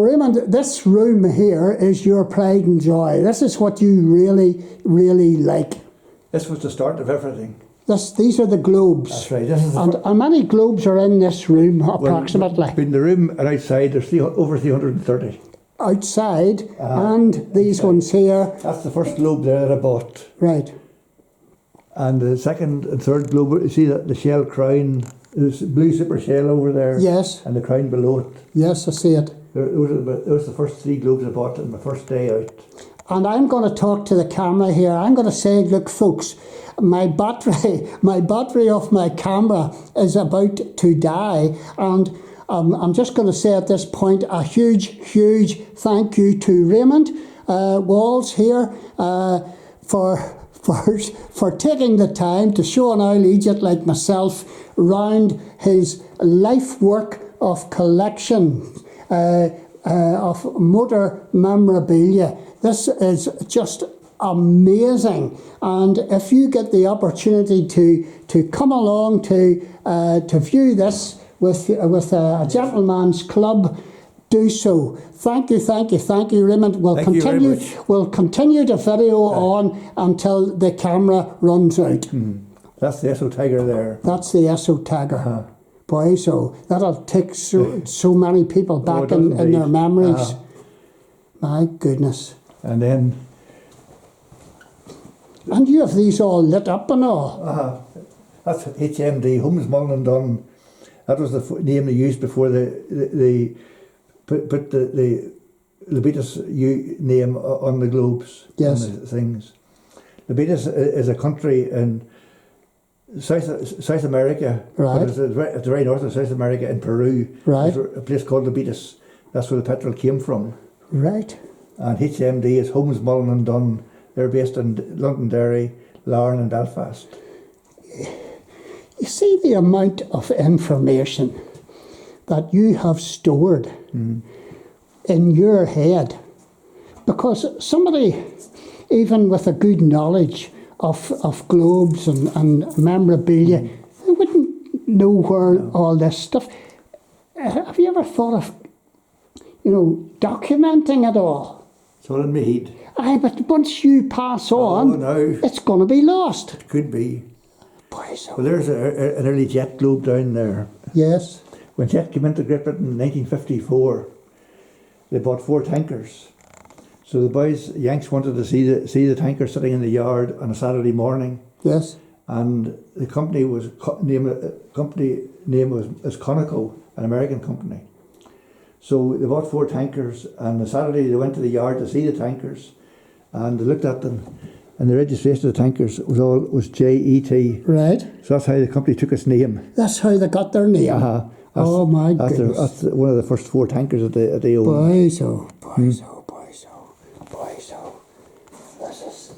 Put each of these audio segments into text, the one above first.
Raymond, this room here is your pride and joy. This is what you really, really like. This was the start of everything. These are the globes. That's right. This is and how many globes are in this room, approximately? Well, in the room and outside, there's over 330. Outside, and these ones here. That's the first globe there that I bought. Right. And the second and third globe, you see that the shell crown, there's blue super shell over there. Yes. And the crown below it. Yes, I see it. Those are the first 3 globes I bought on my first day out. And I'm going to talk to the camera here. I'm going to say, look, folks, my battery of my camera is about to die, and I'm just going to say at this point a huge thank you to Raymond Walls here for taking the time to show an old idiot like myself round his life work of collection of motor memorabilia. This is just amazing, and if you get the opportunity to come along to view this with a gentleman's club, do so. Thank you, Raymond. We'll continue the video on until the camera runs out. That's the Esso Tiger there. That's the Esso Tiger. Boy, so that'll take so many people back in their memories. My goodness. And then... And you have these all lit up and all. That's HMD, Holmes, Mullen and Dunn. That was the name they used before they put the Libitus name on the globes. Yes. And the things. Libitus is a country in South America. Right. It's at the very north of South America, in Peru. Right. There's a place called Libitus. That's where the petrol came from. Right. And HMD is Holmes, Mullen and Dunn. They're based in Londonderry, Larne and Belfast. You see the amount of information that you have stored in your head. Because somebody, even with a good knowledge of globes and memorabilia, they wouldn't know where all this stuff... have you ever thought of, documenting it all? It's all in my head. Aye, but once you pass on, it's going to be lost. It could be. Boy, so. Well, there's an early jet globe down there. Yes. When jet came into Great Britain in 1954, they bought 4 tankers. So the boys, Yanks, wanted to see the tanker sitting in the yard on a Saturday morning. Yes. And the company name was Conoco, an American company. So they bought 4 tankers, and on Saturday they went to the yard to see the tankers, and they looked at them, and the registration of the tankers was JET. Right. So that's how the company took its name. That's how they got their name. Oh my goodness. That's one of the first 4 tankers that they owned. Boy, so.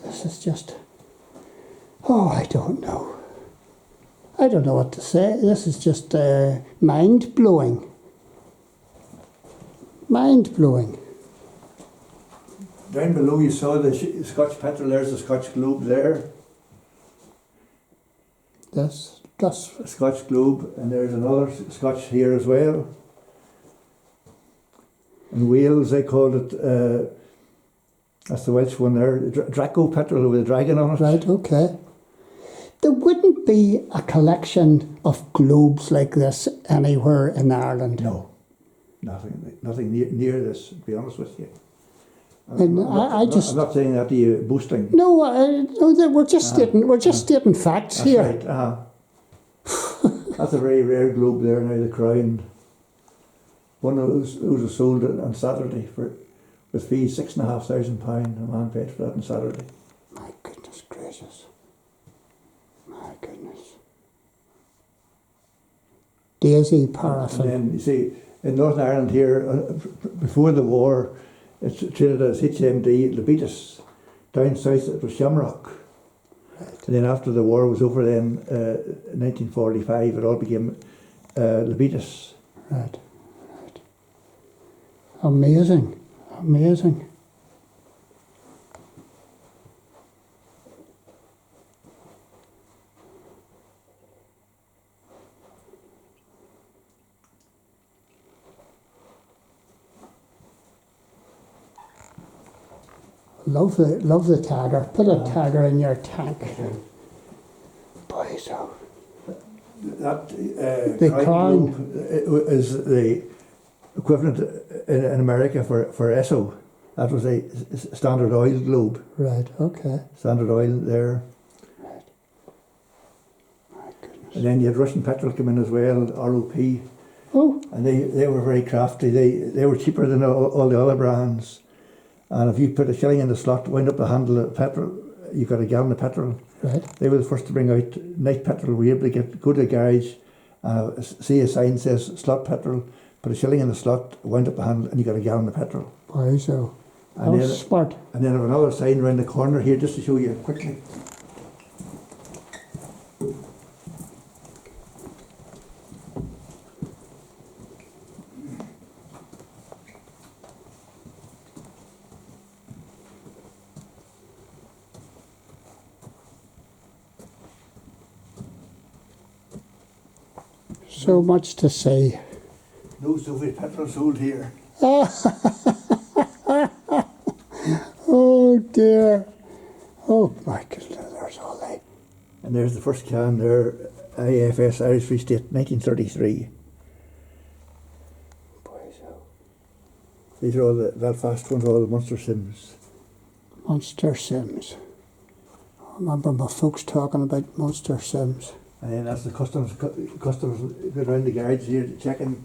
This is just... Oh, I don't know. I don't know what to say. This is just mind-blowing. Mind-blowing. Down below you saw the Scotch Petrol. There's the Scotch Globe there. That's a Scotch Globe, and there's another Scotch here as well. In Wales they called it, that's the Welsh one there, Draco Petrol with a dragon on it. Right, okay. There wouldn't be a collection of globes like this anywhere in Ireland. No. Nothing near this, to be honest with you. I'm not saying that to you boasting. No, we're just stating facts that's here. Right, That's a very rare globe there now, the crown. One of those was sold on Saturday with fees, £6,500. A man paid for that on Saturday. My goodness gracious. My goodness. Daisy paraffin. And then you see, in Northern Ireland here, before the war, it's treated as HMD Libitus. Down south it was Shamrock. Right. And then after the war was over then, in 1945, it all became Libitus. Right. Amazing. Love the tagger. Put a tagger in your tank. Boy, so. That The crown. globe is the equivalent in America for Esso. That was a Standard Oil globe. Right, okay. Standard Oil there. Right. My goodness. And then you had Russian Petrol come in as well, ROP. Oh, And they were very crafty. They were cheaper than all the other brands. And if you put a shilling in the slot, wind up the handle of petrol, you got a gallon of petrol. right. They were the first to bring out night petrol. We were able to go to the garage, see a sign says slot petrol, put a shilling in the slot, wind up the handle, and you got a gallon of petrol. Boy, so. And How then, smart. and then I have another sign around the corner here just to show you quickly. So much to say. No Soviet petrol sold here. Oh dear. Oh my goodness, there's all that. And there's the first can there, IFS, Irish Free State, 1933. Boy, so. These are all the Belfast ones, all the Munster Sims. Munster Sims. I remember my folks talking about Munster Sims. And then that's the customs going around the garage here checking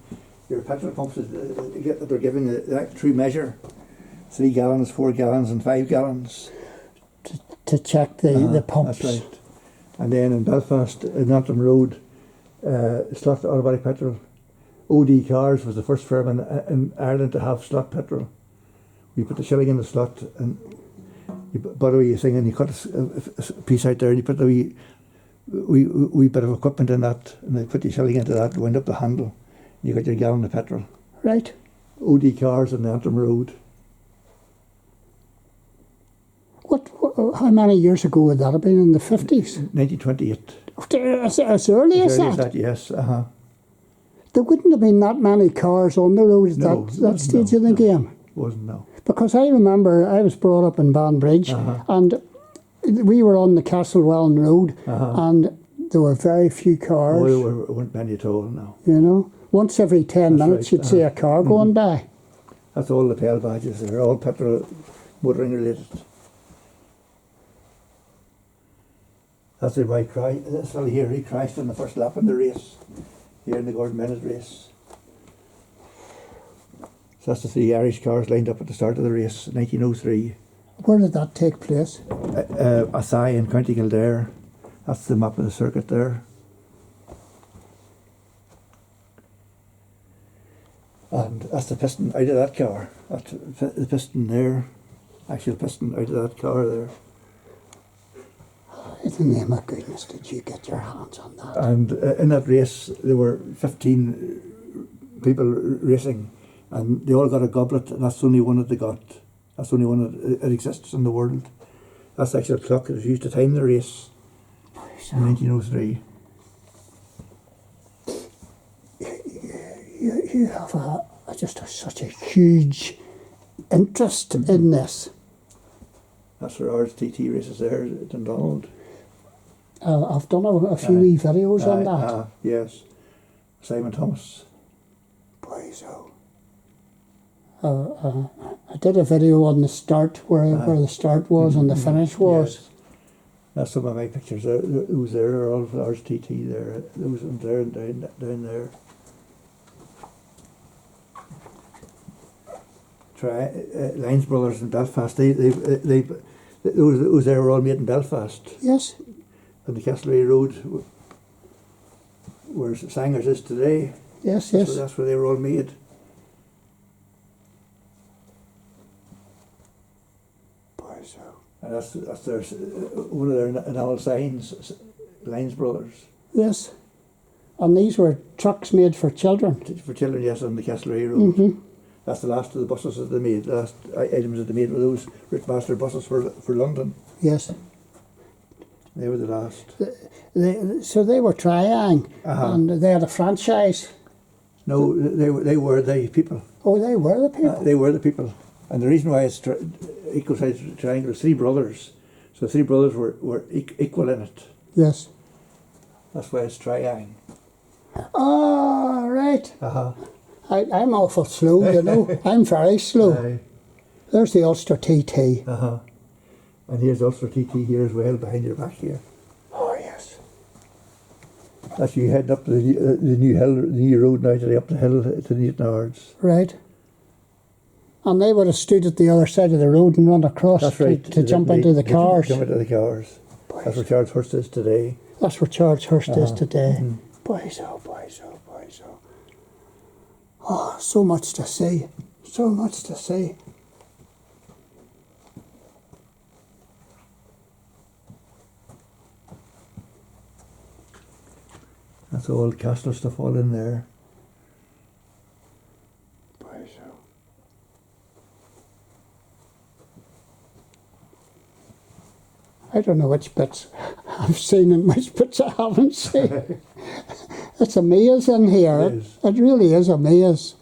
your petrol pumps that they're giving the true measure. 3 gallons, 4 gallons and 5 gallons. To check the pumps. That's right. And then in Belfast, in Antrim Road, slot automatic petrol. OD Cars was the first firm in Ireland to have slot petrol. You put the shilling in the slot and you put a wee thing and you cut a piece out there and you put a wee bit of equipment in that and they put your shilling into that, wind up the handle, and you got your gallon of petrol. Right. OD Cars on the Antrim Road. How many years ago would that have been? In the 50s? 1928. As early as As that? yes. There wouldn't have been that many cars on the road at No, that stage of the game. Wasn't, no. Because I remember I was brought up in Banbridge and we were on the Castlewellan Road and there were very few cars. Oh, there weren't many at all, no. You know, once every 10 That's minutes right, you'd see a car going by. That's all the tail badges. They're all petrol motoring related. That's the white cry. This fellow here, he crashed on the first lap in the race. Here in the Gordon Bennett race. So that's the 3 Irish cars lined up at the start of the race, 1903. Where did that take place? Athy in County Kildare. That's the map of the circuit there. And that's the piston out of that car. That's the piston there. Actual piston out of that car there. In the name of goodness, did you get your hands on that? And in that race, there were 15 people racing, and they all got a goblet, and that's the only one that they got. That's the only one that exists in the world. That's the actual clock that was used to time the race in 1903. You have such a huge interest in this. That's for RTT races there at Dundonald. I've done a few wee videos on that. Yes. Simon Thomas. Boy, so. I did a video on the start, where the start was and the finish was. Yes. That's some of my pictures. Those there are all for RTT there. Those ones there and down there. Lyons Brothers in Belfast. Those there were all made in Belfast. Yes. On the Castlereagh Road, where Sangers is today. Yes, yes. So that's where they were all made. Boy, so. And that's their one of their enamel signs, Lyons Brothers. Yes. And these were trucks made for children. For children, yes, on the Castlereagh Road. Mm-hmm. That's the last of the buses that they made. The last items that they made were those Ritmaster buses for London. Yes. They were the last. So they were trying, and they had a franchise. No, they were the people. Oh, they were the people. They were the people. And the reason why it's equal sized triangles, 3 brothers. So 3 brothers were equal in it. Yes. That's why it's triangle. Oh, right. Uh-huh. I'm awful slow, you know. I'm very slow. There's the Ulster TT. Uh-huh. And here's Ulster TT here as well, behind your back here. Oh, yes. That's you heading up the new hill, the new road now today, up the hill to Newton Ards. Right. And they would have stood at the other side of the road and run across to jump into the cars. Jump into the cars. That's where Charles Hurst is today. That's where Charles Hurst is today. Boys, oh, boys, oh, boys, oh. Oh, so much to see. So much to see. That's all castle stuff all in there. Boys, oh. I don't know which bits I've seen and which bits I haven't seen. It's a maze in here. It is. It really is a maze.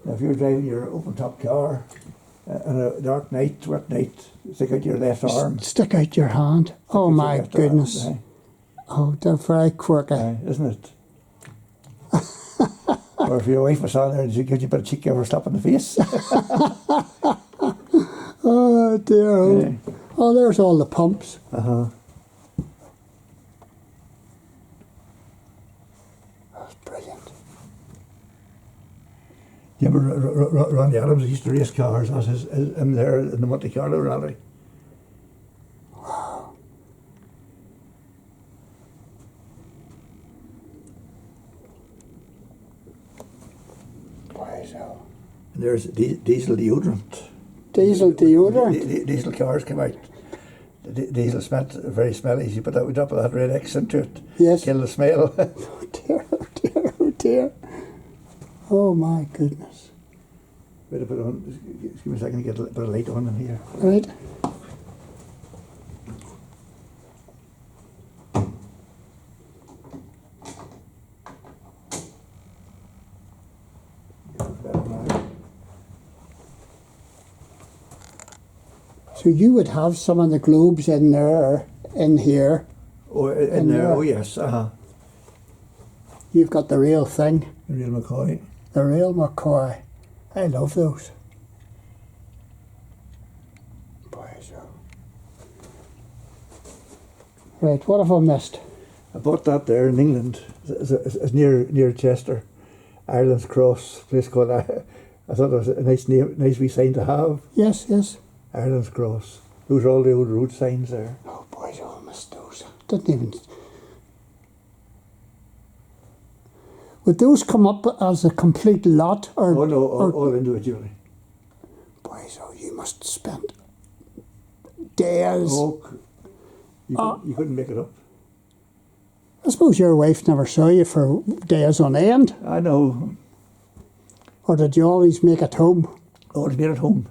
Now if you're driving your open top car on a dark night, wet night, stick out your left arm. Stick out your hand. Oh my goodness. Oh, they're very quirky. Isn't it? Or if your wife was on there and she gives you a bit of cheek, give her a slap in the face. Oh dear. Oh. Oh, there's all the pumps. Uh-huh. That's brilliant. You remember Ronnie Adams used to race cars? That's him there in the Monte Carlo rally. Wow. Boy, so. And there's diesel deodorant. Diesel deodorant? Diesel cars come out. Diesel smelled very smelly. You put that drop of that red X into it. Yes. Kill the smell. Oh dear, oh dear, oh dear. Oh my goodness. Better put on. Give me a second to get a bit of light on in here. Right. So you would have some of the globes in there, in here. Oh, in there. Oh yes. You've got the real thing. The real McCoy. The real McCoy. I love those. Boy, so. Right, what have I missed? I bought that there in England. It's near Chester, Ireland's Cross, a place called. I thought it was a nice name, nice wee sign to have. Yes, yes. Ireland's Cross. Those are all the old road signs there. Oh boy, I missed those. Didn't even. Would those come up as a complete lot, or? Oh no, all individually. Boy, so you must spend days. Oh, you couldn't make it up. I suppose your wife never saw you for days on end. I know. Or did you always make it home? Always made it home.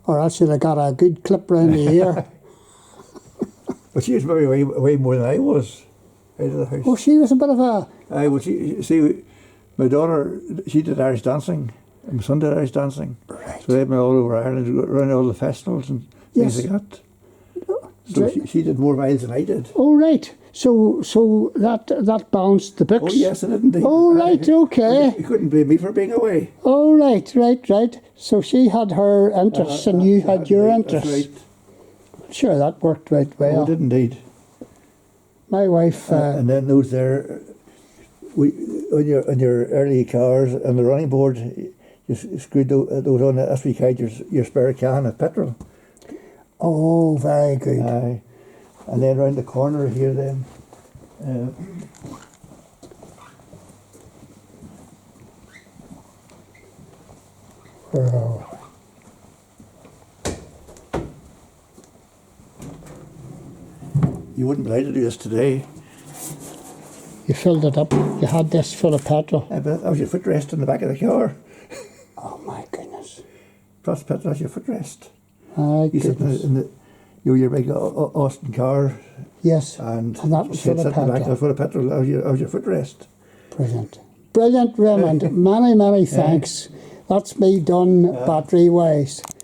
Or else you'd have got a good clip round the ear. But she was maybe way more than I was out of the house. Oh, she was a bit of a... Well, see, my daughter, she did Irish dancing. And my son did Irish dancing. Right. So they've been all over Ireland, around all the festivals and things like that. So she did more miles than I did. Oh, right. So that bounced the books. Oh, yes, it did indeed. Oh, right, okay. You couldn't blame me for being away. Oh, right. So she had her interests and you had your interests. That's right. Sure, that worked right well. Oh, it did indeed. My wife... and then those there, on your early cars, on the running board, you screwed those on, that's where you carried your spare can of petrol. Oh, very good. Aye. And then round the corner here then, Oh. you wouldn't be allowed to do this today. You filled it up. You had this full of petrol. But that was your footrest in the back of the car. Oh, my goodness. Plus petrol, that's your footrest. My You sit goodness. in your big Austin car. Yes, And that was full of sit in the back, petrol. that was full of petrol, that was your footrest. Brilliant. Brilliant, Raymond. Many thanks. That's me done battery wise.